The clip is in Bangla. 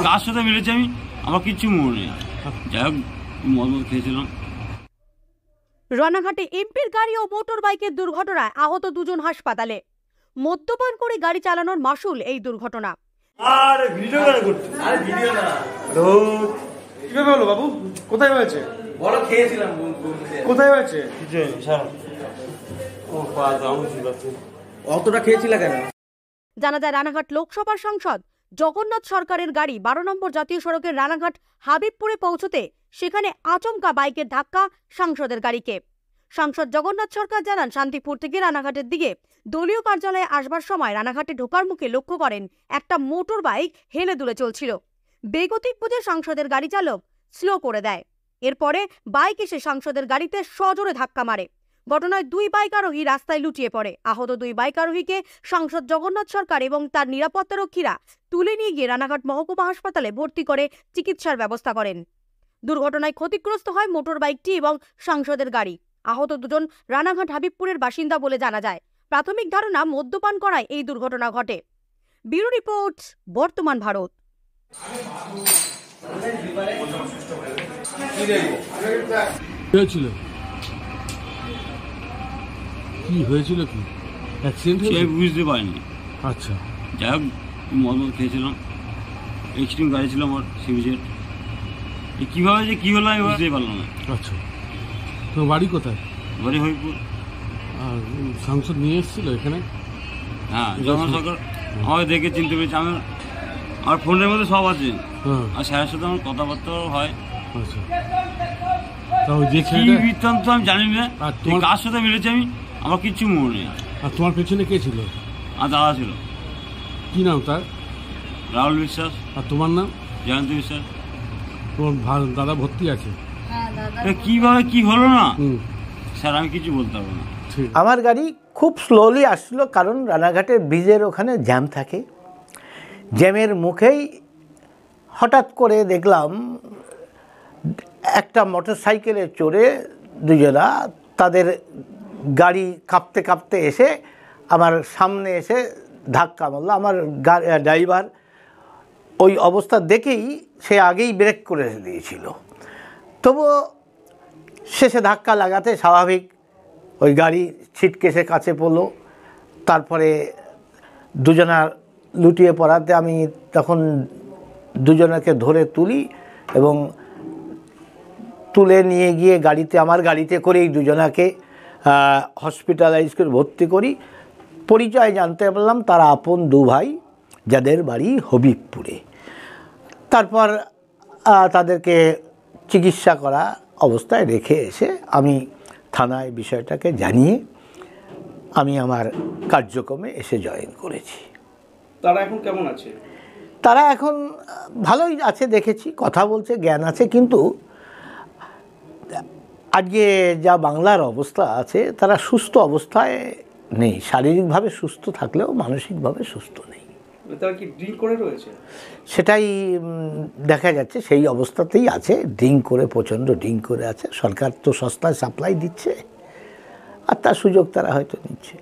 কার সাথে মিলেছি আমি আমার কিচ্ছু মনে নেই। যাই হোক মদ খেয়েছিলাম। রানাঘাটে এমপির গাড়ি ও মোটর বাইকের দুর্ঘটনায় আহত দুজন হাসপাতালে। মদ্যপান করে গাড়ি চালানোর মাসুল এই দুর্ঘটনা। আর ভিডিও করতে আর ভিডিও না রোজ কিভাবে হলো বাবু? কোথায় হয়েছে? বড় খেয়েছিলাম। কোথায় হয়েছে? অতটা খেয়েছিল কেন? জানা যায় রানাঘাট লোকসভার সাংসদ জগন্নাথ সরকারের গাড়ি 12 নম্বর জাতীয় সড়কের রানাঘাট হাবিবপুরে পৌঁছতে সেখানে আচমকা বাইকের ধাক্কা সাংসদের গাড়িকে। সাংসদ জগন্নাথ সরকার জানান, শান্তিপুর থেকে রানাঘাটের দিকে দলীয় কার্যালয়ে আসবার সময় রানাঘাটে ঢোকার মুখে লক্ষ্য করেন একটা মোটর বাইক হেলে দুলে চলছিল। বেগতিক বুঝে সাংসদের গাড়ি চালক স্লো করে দেয়। এরপরে বাইক এসে সাংসদের গাড়িতে সজোরে ধাক্কা মারে। ঘটনায় 2 বাইক আরোহী রাস্তায় লুটিয়ে পড়ে। আহত 2 বাইক আরোহীকে সাংসদ জগন্নাথ সরকার এবং তার নিরাপত্তারক্ষীরা তুলে নিয়ে গিয়ে রানাঘাট মহকুমা হাসপাতালে ভর্তি করে চিকিৎসার ব্যবস্থা করেন। দুর্ঘটনায় ক্ষতিগ্রস্ত হয় মোটর বাইকটি এবং সাংসদের গাড়ি। আহত দুজন রানাঘাট হাবিবপুরের বাসিন্দা বলে জানা যায়। প্রাথমিক ধারণা মদ্যপান করায় এই দুর্ঘটনা ঘটে। ব্যুরো রিপোর্ট, বর্তমান ভারত। কি হয়েছিল? কি অ্যাক্সিডেন্ট হয়েছে? বুঝতে পারিনি। আচ্ছা, যাই হোক মদ খেয়েছিলাম। এক্সট্রিম গাড়ি ছিল আমার সিভিজের। কিভাবে যে কি হলো আমি বুঝতেই পারলাম না। আচ্ছা, তোমার বাড়ি কোথায়? বাড়ি হরিপুর। আর সাংসদ নিয়ে এসেছিল এখানে? হ্যাঁ, জগন্নাথ সরকার আমাকে দেখে চিনতে পেরেছি। আমার ফোনের মধ্যে সব আছে। আর স্যারের সাথে আমার কথাবার্তাও হয়। আচ্ছা, তাও যে কি বৃত্তান্ত আমি জানি না। কার সাথে মিলেছি আমি আমার কিচ্ছু মনে নেই। আর তোমার পেছনে কে ছিল? আর দাদা ছিল। কি নাম তার? রাহুল বিশ্বাস। আর তোমার নাম? জয়ন্ত বিশ্বাস। তোমার দাদা ভর্তি আছে? কিভাবে কি হলো না স্যার আমি কিছু বলতে পারবো না। আমার গাড়ি খুব স্লোলি আসছিল, কারণ রানাঘাটের ব্রিজের ওখানে জ্যাম থাকে। জ্যামের মুখেই হঠাৎ করে দেখলাম একটা মোটর সাইকেলে চড়ে দুজনা তাদের গাড়ি কাঁপতে কাঁপতে এসে আমার সামনে এসে ধাক্কা মারল। আমার ড্রাইভার ওই অবস্থা দেখেই সে আগেই ব্রেক করে দিয়েছিল, তবুও শেষে ধাক্কা লাগাতে স্বাভাবিক ওই গাড়ি ছিটকে সে কাছে পড়লো। তারপরে দুজনা লুটিয়ে পড়াতে আমি তখন দুজনাকে ধরে তুলি এবং তুলে নিয়ে গিয়ে আমার গাড়িতে করেই দুজনাকে হসপিটালাইজ করে ভর্তি করি। পরিচয় জানতে পারলাম তারা আপন 2 ভাই, যাদের বাড়ি হবিবপুরে। তারপর তাদেরকে চিকিৎসা করা অবস্থায় রেখে এসে আমি থানায় বিষয়টাকে জানিয়ে আমি আমার কার্যক্রমে এসে জয়েন করেছি। তারা এখন কেমন আছে? তারা এখন ভালোই আছে, দেখেছি, কথা বলছে, জ্ঞান আছে। কিন্তু আজকে যা বাংলার অবস্থা আছে, তারা সুস্থ অবস্থায় নেই। শারীরিকভাবে সুস্থ থাকলেও মানসিকভাবে সুস্থ নেই। তারা কি ড্রিঙ্ক করে রয়েছে? সেটাই দেখা যাচ্ছে, সেই অবস্থাতেই আছে। ড্রিঙ্ক করে, প্রচণ্ড ড্রিঙ্ক করে আছে। সরকার তো সস্তায় সাপ্লাই দিচ্ছে, আর তার সুযোগ তারা হয়তো নিচ্ছে।